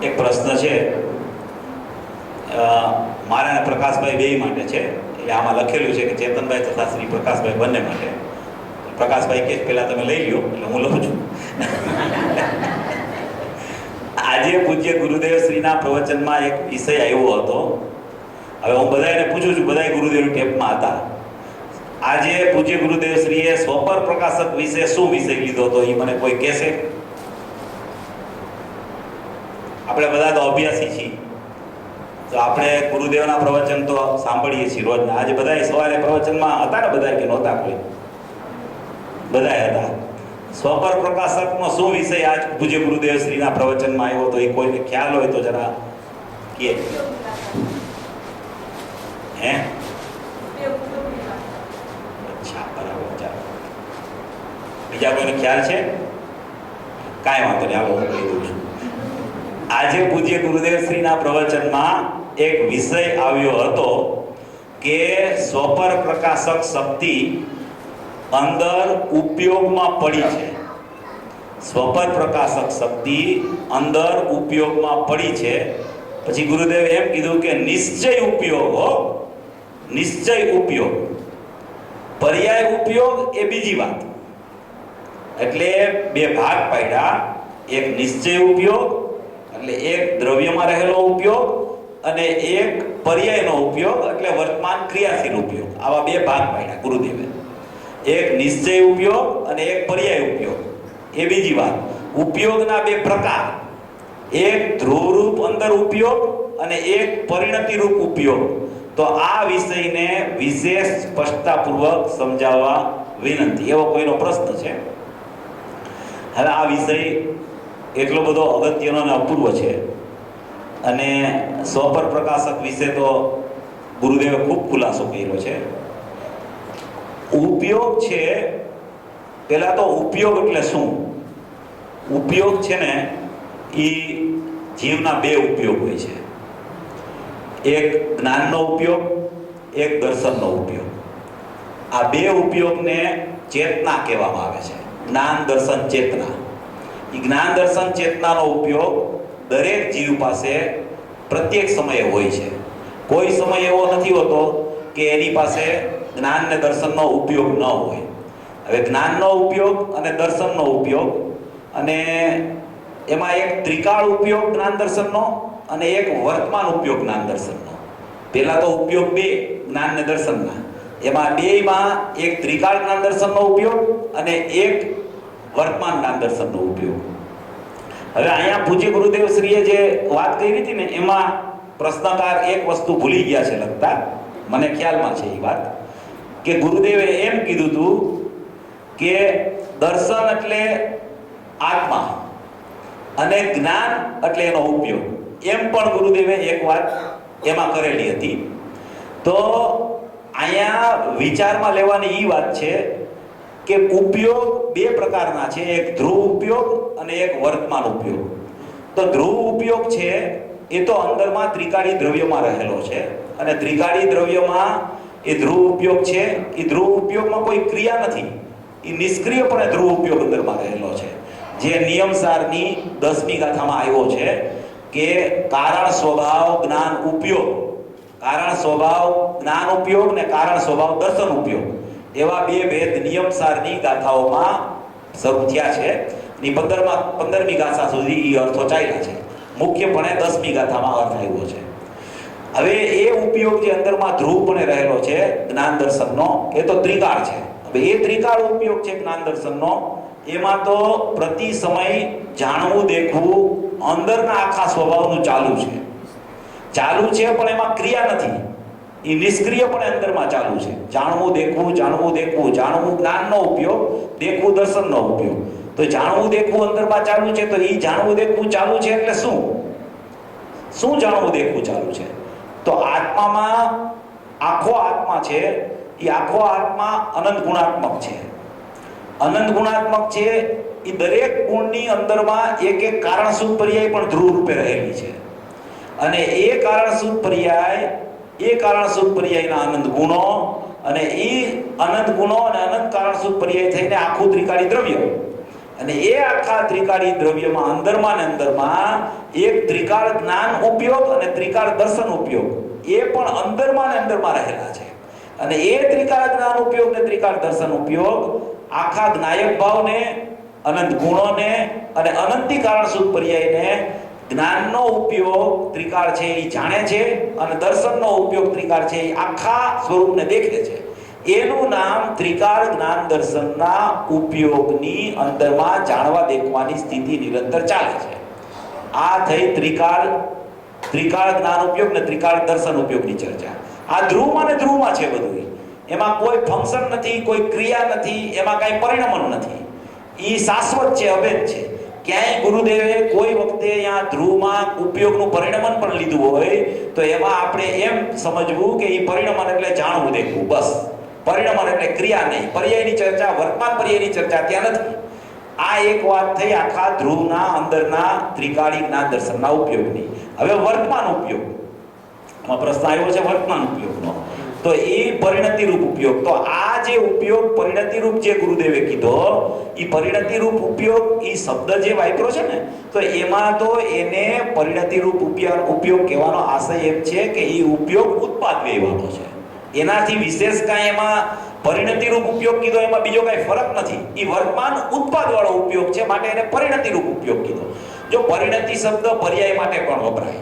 એક પ્રશ્ન છે, મારા અને પ્રકાશભાઈ બે માટે છે. એટલે આમાં લખેલું છે કે ચેતનભાઈ તથા શ્રી પ્રકાશભાઈ બંને માટે. પ્રકાશભાઈ કે પહેલા તમે લઈ લ્યો, એટલે હું લઉં છું. આજે પૂજ્ય ગુરુદેવ શ્રીના પ્રવચનમાં એક વિષય આવ્યો હતો. હવે હું બધાને પૂછું છું, બધા ગુરુદેવ ટેપમાં હતા. આજે પૂજ્ય ગુરુદેવ શ્રીએ સ્વપર પ્રકાશક વિશે શું વિષય લીધો હતો, એ મને કોઈ કહેશે? આપણે બધા તો અભ્યાસી છીએ, તો આપણે ગુરુદેવના પ્રવચન તો સાંભળીએ છીએ રોજના. આજે બધા સવારે પ્રવચનમાં હતા ને, બધા કે નહોતા? કોઈ બધા હતા. સ્વપર પ્રકાશકનો શું વિષય આજ પૂજ્ય ગુરુદેવ શ્રીના પ્રવચનમાં આવ્યો તો એ કોઈને ખ્યાલ હોય તો જરા કહે. હે, અચ્છા, બરાબર. ચાલો, બીજા કોઈને ખ્યાલ છે? કાંઈ વાંધો નહીં, આવો હું કહી દઉં છું. આજે પૂજ્ય ગુરુદેવ શ્રીના પ્રવચનમાં એક વિષય આવ્યો હતો કે સ્વપર પ્રકાશક શક્તિ અંદર ઉપયોગમાં પડી છે. સ્વપર પ્રકાશક શક્તિ અંદર ઉપયોગમાં પડી છે. પછી ગુરુદેવે એમ કીધું કે નિશ્ચય ઉપયોગ, નિશ્ચય ઉપયોગ, પર્યાય ઉપયોગ એ બીજી વાત. એટલે બે ભાગ પાડ્યા. એક નિશ્ચય ઉપયોગ એટલે એક દ્રવ્યમાં રહેલો ઉપયોગ, અને એક પર્યાયનો ઉપયોગ એટલે વર્તમાન ક્રિયાશીલ ઉપયોગ. આવા બે ભાગ પાડ્યા ગુરુદેવે. એક નિશ્ચય ઉપયોગ અને એક પર્યાય ઉપયોગ એ બીજી વાત. ઉપયોગના બે પ્રકાર, એક ધ્રુવરૂપ અંદર ઉપયોગ અને એક પરિણતિરૂપ ઉપયોગ. તો આ વિષયને વિશેષ સ્પષ્ટતાપૂર્વક સમજાવવા વિનંતી. એવો કોઈનો પ્રશ્ન છે? હવે આ વિષય એટલો બધો અગત્યનો અને અપૂર્વ છે, અને સ્વપર પ્રકાશક વિશે તો ગુરુદેવે ખૂબ ખુલાસો કર્યો છે. ઉપયોગ છે, પહેલા તો ઉપયોગ એટલે શું? ઉપયોગ છે ને, એ જીવના બે ઉપયોગ હોય છે. એક જ્ઞાનનો ઉપયોગ, એક દર્શનનો ઉપયોગ. આ બે ઉપયોગને ચેતના કહેવામાં આવે છે. જ્ઞાન, દર્શન, ચેતના. એ જ્ઞાન, દર્શન, ચેતનાનો ઉપયોગ દરેક જીવ પાસે પ્રત્યેક સમયે હોય છે. કોઈ સમય એવો નથી હોતો કે એની પાસે જ્ઞાન ને દર્શનનો ઉપયોગ ન હોય. હવે જ્ઞાનનો ઉપયોગ અને દર્શનનો ઉપયોગ, અને એમાં એક ત્રિકાળ ઉપયોગ જ્ઞાન દર્શનનો અને એક વર્તમાન ઉપયોગ જ્ઞાન દર્શનનો. પહેલા તો ઉપયોગ બે જ્ઞાન ને દર્શનના, એમાં બેમાં એક ત્રિકાળ જ્ઞાન દર્શનનો ઉપયોગ અને એક વર્તમાન જ્ઞાન દર્શનનો ઉપયોગ. હવે અહીંયા પૂજ્ય ગુરુદેવ શ્રીએ જે વાત કરી હતી ને, એમાં પ્રશ્નકાર એક વસ્તુ ભૂલી ગયા છે લખતા. મને ખ્યાલમાં છે એ વાત કે ગુરુદેવે એમ કીધું હતું કે દર્શન એટલે આત્મા અને જ્ઞાન એટલે એનો ઉપયોગ. એમ પણ ગુરુદેવે એક વાત એમાં કરેલી હતી. તો અહીંયા વિચારમાં લેવાની એ વાત છે કે ઉપયોગ બે પ્રકારના છે, એક ધ્રુવ ઉપયોગ અને એક વર્તમાન ઉપયોગ. તો ધ્રુવ ઉપયોગ છે એ તો અંદરમાં ત્રિકાળી દ્રવ્યમાં રહેલો છે, અને ત્રિકાળી દ્રવ્યમાં એ ધ્રુવ ઉપયોગ છે. એ ધ્રુવ ઉપયોગમાં કોઈ ક્રિયા નથી, એ નિષ્ક્રિયપણે ધ્રુવ ઉપયોગ અંદરમાં રહેલો છે. જે નિયમસારની 10મી ગાથામાં આવ્યો છે કે કારણ સ્વભાવ જ્ઞાન ઉપયોગ, કારણ સ્વભાવ જ્ઞાન ઉપયોગ ને કારણ સ્વભાવ દર્શન ઉપયોગ, એવા બે ભેદ નિયમસારની ગાથાઓમાં શરૂ થયા છે. ની 15મી ગાથા સુધી એ અર્થો ચાલ્યા છે. મુખ્યપણે 10મી ગાથામાં અર્થ આવ્યો છે. હવે એ ઉપયોગ જે અંદરમાં ધ્રુવપણે રહેલો છે જ્ઞાન દર્શનનો, એ તો ત્રિકાળ છે. હવે એ ત્રિકાળ ઉપયોગ છે જ્ઞાન દર્શનનો, એમાં તો પ્રતિ સમય જાણવું દેખવું અંદરના આખા સ્વભાવનું ચાલુ છે. પણ એમાં ક્રિયા નથી, એ નિષ્ક્રિયપણે અંદરમાં ચાલુ છે. જાણવું દેખવું, જાણવું દેખવું. જાણવું જ્ઞાનનો ઉપયોગ, દેખવું દર્શનનો ઉપયોગ. તો જાણવું દેખવું અંદરમાં ચાલુ છે. તો એ જાણવું દેખવું ચાલુ છે એટલે શું જાણવું દેખવું ચાલુ છે? તો આત્મામાં આખો આત્મા છે, એ આખો આત્મા અનંત ગુણાત્મક છે. અનંત ગુણાત્મક છે. એ દરેક ગુણની અંદરમાં એક એક કારણસૂત્ર પર્યાય પણ ધ્રુવ રૂપે રહેલી છે. અને એ કારણસૂત્ર પર્યાયના અનંત ગુણો, અને એ અનંત ગુણો અને અનંત કારણસૂત્ર પર્યાય થઈને આખું ત્રિકાળી દ્રવ્ય. અને એ આખા ત્રિકાળી દ્રવ્યમાં અંદરમાં ને અંદરમાં એક ત્રિકાળ જ્ઞાન ઉપયોગ અને ત્રિકાળ દર્શન ઉપયોગ એ પણ અંદરમાં ને અંદરમાં રહેલા છે. અને એ ત્રિકાળ જ્ઞાન ઉપયોગ ને ત્રિકાળ દર્શન ઉપયોગ આખા જ્ઞાયક ભાવને, અનંત ગુણોને અને અનંતી કારણ શુદ્ધ પર્યાયને જ્ઞાનનો ઉપયોગ ત્રિકાળ છે એ જાણે છે અને દર્શનનો ઉપયોગ ત્રિકાળ છે એ આખા સ્વરૂપને દેખે છે. એનું નામ ત્રિકાળ જ્ઞાન દર્શનના ઉપયોગની અંદરમાં જાણવા દેખવાની સ્થિતિ નિરંતર ચાલે છે. આ થઈ ત્રિકાળ જ્ઞાન ઉપયોગ ને ત્રિકાળ દર્શન ઉપયોગની ચર્ચા. આ ધ્રુવમાં ને ધ્રુવમાં છે બધું. એમાં કોઈ ફંક્શન નથી, કોઈ ક્રિયા નથી, એમાં કાંઈ પરિણમન નથી. એ શાશ્વત છે, અભેદ છે. ક્યાંય ગુરુદેવે કોઈ વખતે અહીંયા ધ્રુવમાં ઉપયોગનું પરિણમન પણ લીધું હોય તો એમાં આપણે એમ સમજવું કે એ પરિણમન એટલે જાણવું દેખવું, બસ. પરિણમન એટલે ક્રિયા નહીં. પર્યાયની ચર્ચા, વર્તમાન પર્યાયની ચર્ચા ત્યાં નથી. આ એક વાત થઈ આખા ધ્રુવના અંદરના ત્રિકાળી જ્ઞાન દર્શનના ઉપયોગની. હવે વર્તમાન ઉપયોગ, આમાં પ્રશ્ન આવ્યો છે વર્તમાન ઉપયોગનો. તો એ પરિણતિ રૂપ ઉપયોગ. તો આ જે ઉપયોગ પરિણતિ રૂપ જે ગુરુદેવે કીધો, એ પરિણતિ રૂપ ઉપયોગ, એ શબ્દ જે વાપર્યો છે ને, તો એમાં તો એને પરિણતિ રૂપ ઉપયોગ કહેવાનો આશય એમ છે કે એ ઉપયોગ ઉત્પાદ વ્યયવાનો છે. એનાથી વિશેષ કાંઈ એમાં પરિણતિ રૂપ ઉપયોગ કીધો એમાં બીજો કાંઈ ફરક નથી. એ વર્તમાન ઉત્પાદ વાળો ઉપયોગ છે, માટે એને પરિણતિ રૂપ ઉપયોગ કીધો. જો પરિણતિ શબ્દ પર્યાય માટે પણ વપરાય,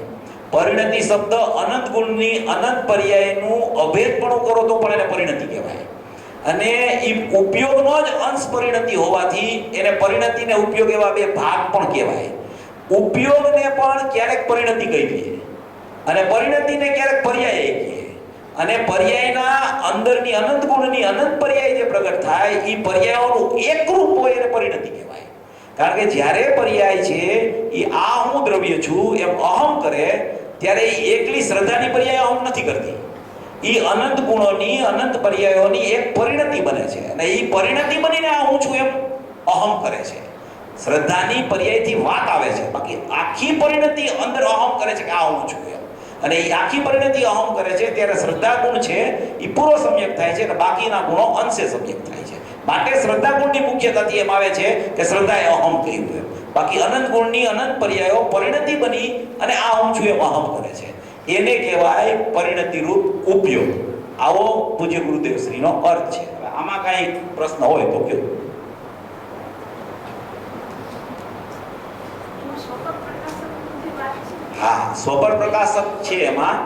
પરિણતિ શબ્દ અનંત ગુણની અનંત પર્યાયનું અભેદપણું કરો તો પણ એને પરિણતિ કહેવાય. અને એ ઉપયોગનો જ અંશ પરિણતિ હોવાથી એને પરિણતિ ને ઉપયોગ એવા બે ભાગ પણ કહેવાય. ઉપયોગને પણ ક્યારેક પરિણતિ કહી દઈએ અને પરિણતિને ક્યારેક પર્યાય કહીએ. અને પર્યાયના અંદરની અનંત ગુણની અનંત પર્યાય જે પ્રગટ થાય એ પર્યાયોનું એકરૂપ હોય એને પરિણતિ કહેવાય. કારણ કે જ્યારે પર્યાય છે એ આ હું દ્રવ્ય છું એમ અહમ કરે ત્યારે એ એકલી શ્રદ્ધાની પર્યાય અહમ નથી કરતી. એ અનંત ગુણોની અનંત પર્યાયોની એક પરિણતિ બને છે અને એ પરિણતિ બનીને આ હું છું એમ અહમ કરે છે. શ્રદ્ધાની પર્યાયથી વાત આવે છે, બાકી આખી પરિણતિ અંદર અહમ કરે છે કે આ હું છું એમ. અને એ આખી પરિણતિ અહમ કરે છે ત્યારે શ્રદ્ધા ગુણ છે એ પૂરો સમ્યક થાય છે અને બાકીના ગુણો અંશે સમ્યક થાય છે. માટે શ્રદ્ધા ગુણની મુખ્યતાથી એમ આવે છે કે શ્રદ્ધા એ અહમ કહ્યું એમ. બાકી અનંત ગુણની અનંત પર્યાયો પરિણતિ બની અને આ હું છું એમ અહમ કરે છે. એને કહેવાય પરિણતિ રૂપ ઉપયોગ. આવો પૂજ્ય ગુરુદેવ શ્રીનો અર્થ છે. હવે આમાં કાંઈ પ્રશ્ન હોય તો કયો. હા, સ્વપર પ્રકાશક છે એમાં.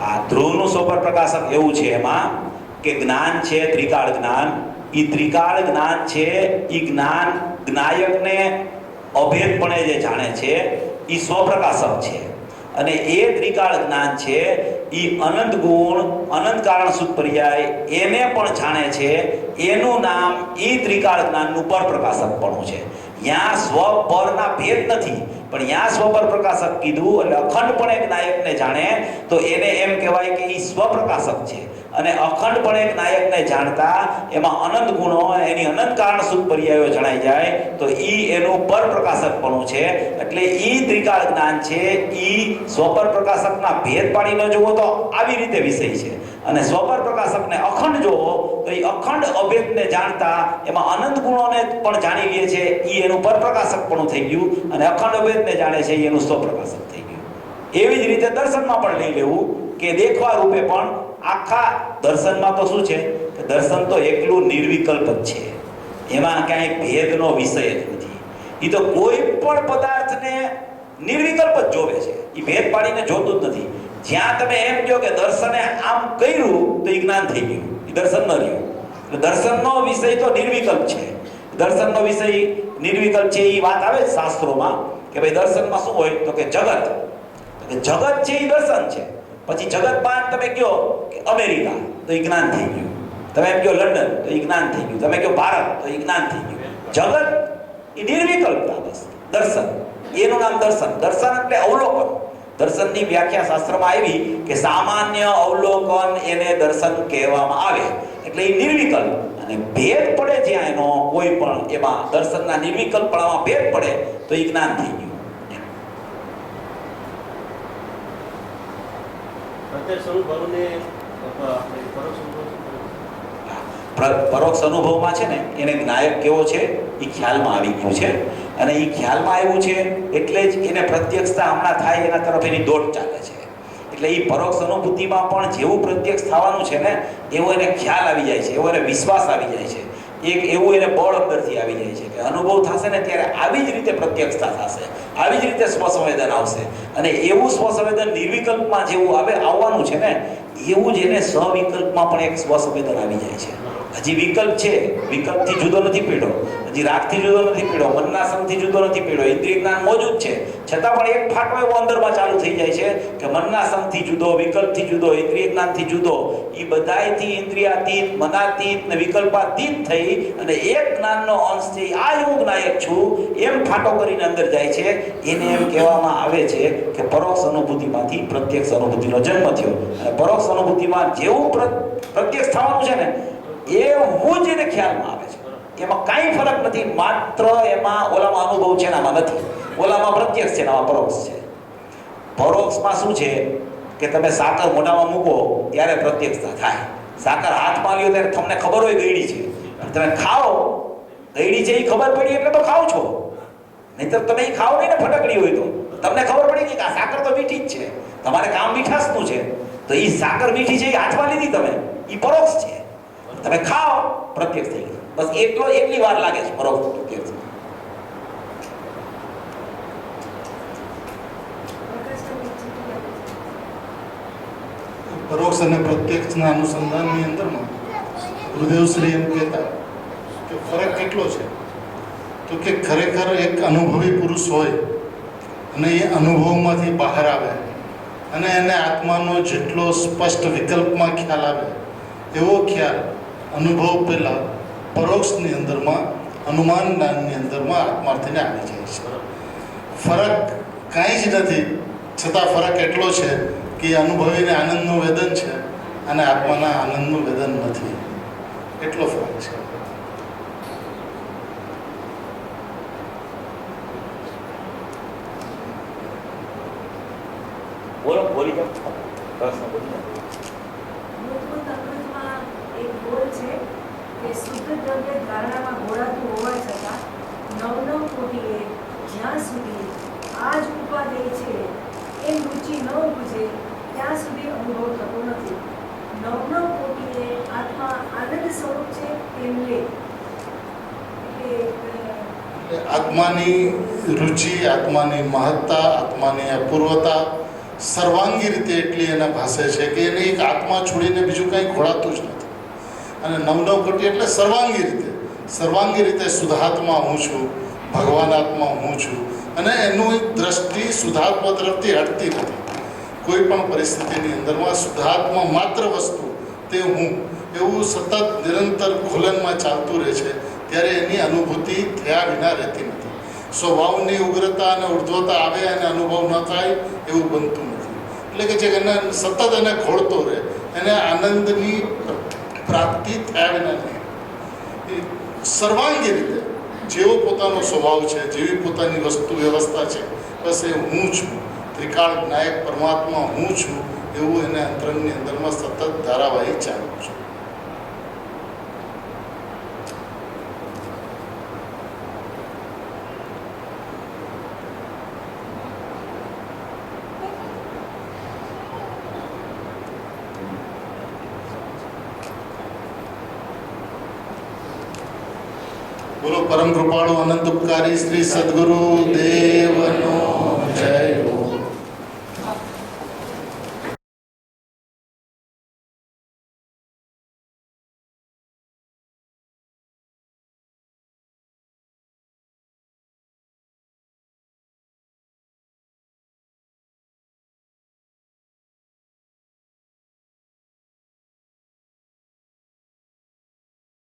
હા, ધ્રુવનું સ્વપર પ્રકાશક એવું છે એમાં કે જ્ઞાન છે ત્રિકાળ જ્ઞાન. એ ત્રિકાળ જ્ઞાન છે એ જ્ઞાન જ્ઞાયકને અભેદપણે જે જાણે છે એ સ્વપ્રકાશક છે. અને એ ત્રિકાળ જ્ઞાન છે એ અનંત ગુણ અનંત કારણ શુદ્ધ પર્યાય એને પણ જાણે છે. એનું નામ એ ત્રિકાળ જ્ઞાનનું પરપ્રકાશકપણું છે. ત્યાં સ્વ પરના ભેદ નથી, પણ ત્યાં સ્વપર પ્રકાશક કીધું એટલે અખંડપણે જ્ઞાયકને જાણે તો એને એમ કહેવાય કે એ સ્વપ્રકાશક છે. અને અખંડપણે જ્ઞાયકને જાણતા એમાં અનંત ગુણો એની અનંત કારણ શુદ્ધ પર્યાયો જણાઈ જાય તો એ એનું પરપ્રકાશકપણું છે. એટલે એ ત્રિકાળ જ્ઞાન છે એ સ્વપર પ્રકાશકના ભેદ પાડી ન જુઓ તો આવી રીતે વિષય છે. અને સ્વપર પ્રકાશકને અખંડ જોવો તો એ અખંડ અભેદને જાણતા એમાં અનંત ગુણોને પણ જાણી લે છે. એ એનું પરપ્રકાશકપણું થઈ ગયું અને અખંડ અભેદને જાણે છે એનું સ્વપ્રકાશક થઈ ગયું. એવી જ રીતે દર્શનમાં પણ લઈ લેવું કે દેખવા રૂપે પણ આખા દર્શનમાં તો શું છે કે દર્શન તો એકલું નિર્વિકલ્પ જ છે. એમાં ક્યાંય ભેદનો વિષય જ નથી. એ તો કોઈ પણ પદાર્થને નિર્વિકલ્પ જ જોવે છે. એ ભેદ પાડીને જોતું જ નથી. જ્યાં તમે એમ કહો કે દર્શને આમ કર્યું તો એ જ્ઞાન થઈ ગયું, એ દર્શન ન રહ્યું. એટલે દર્શનનો વિષય તો નિર્વિકલ્પ છે. દર્શનનો વિષય નિર્વિકલ્પ છે એ વાત આવે શાસ્ત્રોમાં કે ભાઈ દર્શનમાં શું હોય તો કે જગત છે એ દર્શન છે. પછી જગતમાં તમે કહો કે અમેરિકા તો એ જ્ઞાન થઈ ગયું. તમે એમ કહો લંડન તો એ જ્ઞાન થઈ ગયું. તમે કહો ભારત તો એ જ્ઞાન થઈ ગયું. જગત એ નિર્વિકલ્પતા, બસ દર્શન. એનું નામ દર્શન. દર્શન એટલે અવલોકન. દર્શનની વ્યાખ્યા શાસ્ત્રમાં આવી કે સામાન્ય અવલોકન એને દર્શન કહેવામાં આવે. એટલે એ નિર્વિકલ્પ અને ભેદ પડે જ્યાં એનો કોઈ પણ એમાં દર્શનના નિર્વિકલ્પણામાં ભેદ પડે તો એ જ્ઞાન થઈ ગયું. પરોક્ષ અનુભવમાં છે ને એને જ્ઞાયક કેવો છે એ ખ્યાલમાં આવી ગયું છે, અને એ ખ્યાલમાં આવ્યું છે એટલે જ એને પ્રત્યક્ષતા હમણાં થાય એના તરફ એની દોડ ચાલે છે. એટલે એ પરોક્ષ અનુભૂતિમાં પણ જેવું પ્રત્યક્ષ થવાનું છે ને એવો એને ખ્યાલ આવી જાય છે, એવો એને વિશ્વાસ આવી જાય છે, એક એવું એને બળ અંદરથી આવી જાય છે કે અનુભવ થશે ને ત્યારે આવી જ રીતે પ્રત્યક્ષતા થશે, આવી જ રીતે સ્વસંવેદન આવશે, અને એવું સ્વસંવેદન નિર્વિકલ્પમાં જેવું આવવાનું છે ને એવું જ એને સવિકલ્પમાં પણ એક સ્વસંવેદન આવી જાય છે. હજી વિકલ્પ છે, વિકલ્પથી જુદો નથી પીડ્યો, હજી રાગથી જુદો નથી પીડ્યો, મનના સંગથી જુદો નથી પીડ્યો, ઇન્દ્રિય જ્ઞાન મોજૂદ છે, છતાં પણ એક ફાટો એવો અંદરમાં ચાલુ થઈ જાય છે કે મનના સંગથી જુદો, વિકલ્પથી જુદો, ઇન્દ્રિય જ્ઞાનથી જુદો, એ બધાયથી ઇન્દ્રિયાતીત, મનાતીત ને વિકલ્પાતીત થઈ અને એક જ્ઞાનનો અંશ છે. આ એવું જ્ઞાયક છું એમ ફાટો કરીને અંદર જાય છે. એને એમ કહેવામાં આવે છે કે પરોક્ષ અનુભૂતિમાંથી પ્રત્યક્ષ અનુભૂતિનો જન્મ થયો, અને પરોક્ષ અનુભૂતિમાં જેવું પ્રત્યક્ષ થવાનું છે ને એ હું જ એને ખ્યાલમાં આવે છે. એમાં કાંઈ ફરક નથી, માત્ર એમાં ઓલામાં અનુભવ છે ને આમાં નથી, ઓલામાં પ્રત્યક્ષ છે ને આમાં પરોક્ષ છે. પરોક્ષમાં શું છે કે તમે સાકર મોઢામાં મૂકો ત્યારે પ્રત્યક્ષતા થાય, સાકર હાથમાં લ્યો ત્યારે તમને ખબર હોય ગળી છે, તમે ખાઓ ગળી છે એ ખબર પડી એટલે તો ખાઓ છો, નહીંતર તમે એ ખાઓ નહીં ને ફટકડી હોય તો તમને ખબર પડી કે આ સાકર તો મીઠી જ છે, તમારે કામ મીઠાશનું છે, તો એ સાકર મીઠી છે એ હાથમાં લીધી તમે, એ પરોક્ષ છે, તમે ખાઓ પ્રત્યક્ષ થઈ ગઈ. બસ એટલી વાર લાગે છે પરોક્ષ પ્રત્યક્ષ. પરોક્ષ અને પ્રત્યક્ષના અનુસંધાનની અંદરમાં ગુરુદેવશ્રી એમ કહેતા કે ફરક કેટલો છે, તો કે ખરેખર એક અનુભવી પુરુષ હોય અને એ અનુભવમાંથી બહાર આવે અને એને આત્માનો જેટલો સ્પષ્ટ વિકલ્પમાં ખ્યાલ આવે એવો ખ્યાલ અનુભવ પહેલાં પરોક્ષની અંદરમાં, અનુમાન જ્ઞાનની અંદરમાં આત્માર્થીને આવી જાય છે. ફરક કાંઈ જ નથી, છતાં ફરક એટલો છે કે અનુભવીને આનંદનું વેદન છે અને આત્માના આનંદનું વેદન નથી, એટલો ફરક છે. બોલો, બોલી જાઓ, પ્રશ્ન બોલી જાઓ. એક બોલ છે કે શુદ્ધ દ્રવ્ય ધારણામાં ઘોળાતું હોવા છતાં નવ કોટીએ જ્યાં સુધી આ જ ઉપાદેય છે એમ રુચિ ન ઉપજે ત્યાં સુધી અનુભવ થતો નથી. નવ કોટીએ આત્મા આનંદ સ્વરૂપ છે એમ લે એટલે આત્માની રુચિ, આત્માની મહત્તા, આત્માની અપૂર્વતા સર્વાંગી રીતે એટલી એને ભાસે છે કે એને એક આત્મા છોડીને બીજું કંઈ ઘોળાતું જ નથી. અને નવ કોટી એટલે સર્વાંગી રીતે શુદ્ધાત્મા હું છું, ભગવાન આત્મા હું છું, અને એનું એક દ્રષ્ટિ શુદ્ધાત્મા તરફથી હટતી નથી. કોઈ પણ પરિસ્થિતિની અંદરમાં શુદ્ધાત્મા માત્ર વસ્તુ તે હું એવું સતત નિરંતર ખોલનમાં ચાલતું રહે છે, ત્યારે એની અનુભૂતિ થયા વિના રહેતી નથી. સ્વભાવની ઉગ્રતા અને ઉર્ધ્વતા આવે અને અનુભવ ન થાય એવું બનતું નથી. એટલે કે જે એને સતત એને ઘોળતો રહે, એને આનંદની પ્રાપ્તિ થયા વિના નહીં. સર્વાંગી રીતે જેવો પોતાનો સ્વભાવ છે, જેવી પોતાની વસ્તુ વ્યવસ્થા છે, બસ એ હું છું, ત્રિકાળ નાયક પરમાત્મા હું છું, એવું એને અંતરંગની અંદરમાં સતત ધારાવાહી ચાલુ છે. બોલો પરમ કૃપાળુ અનંત ઉપકારી શ્રી સદગુરુ દેવનો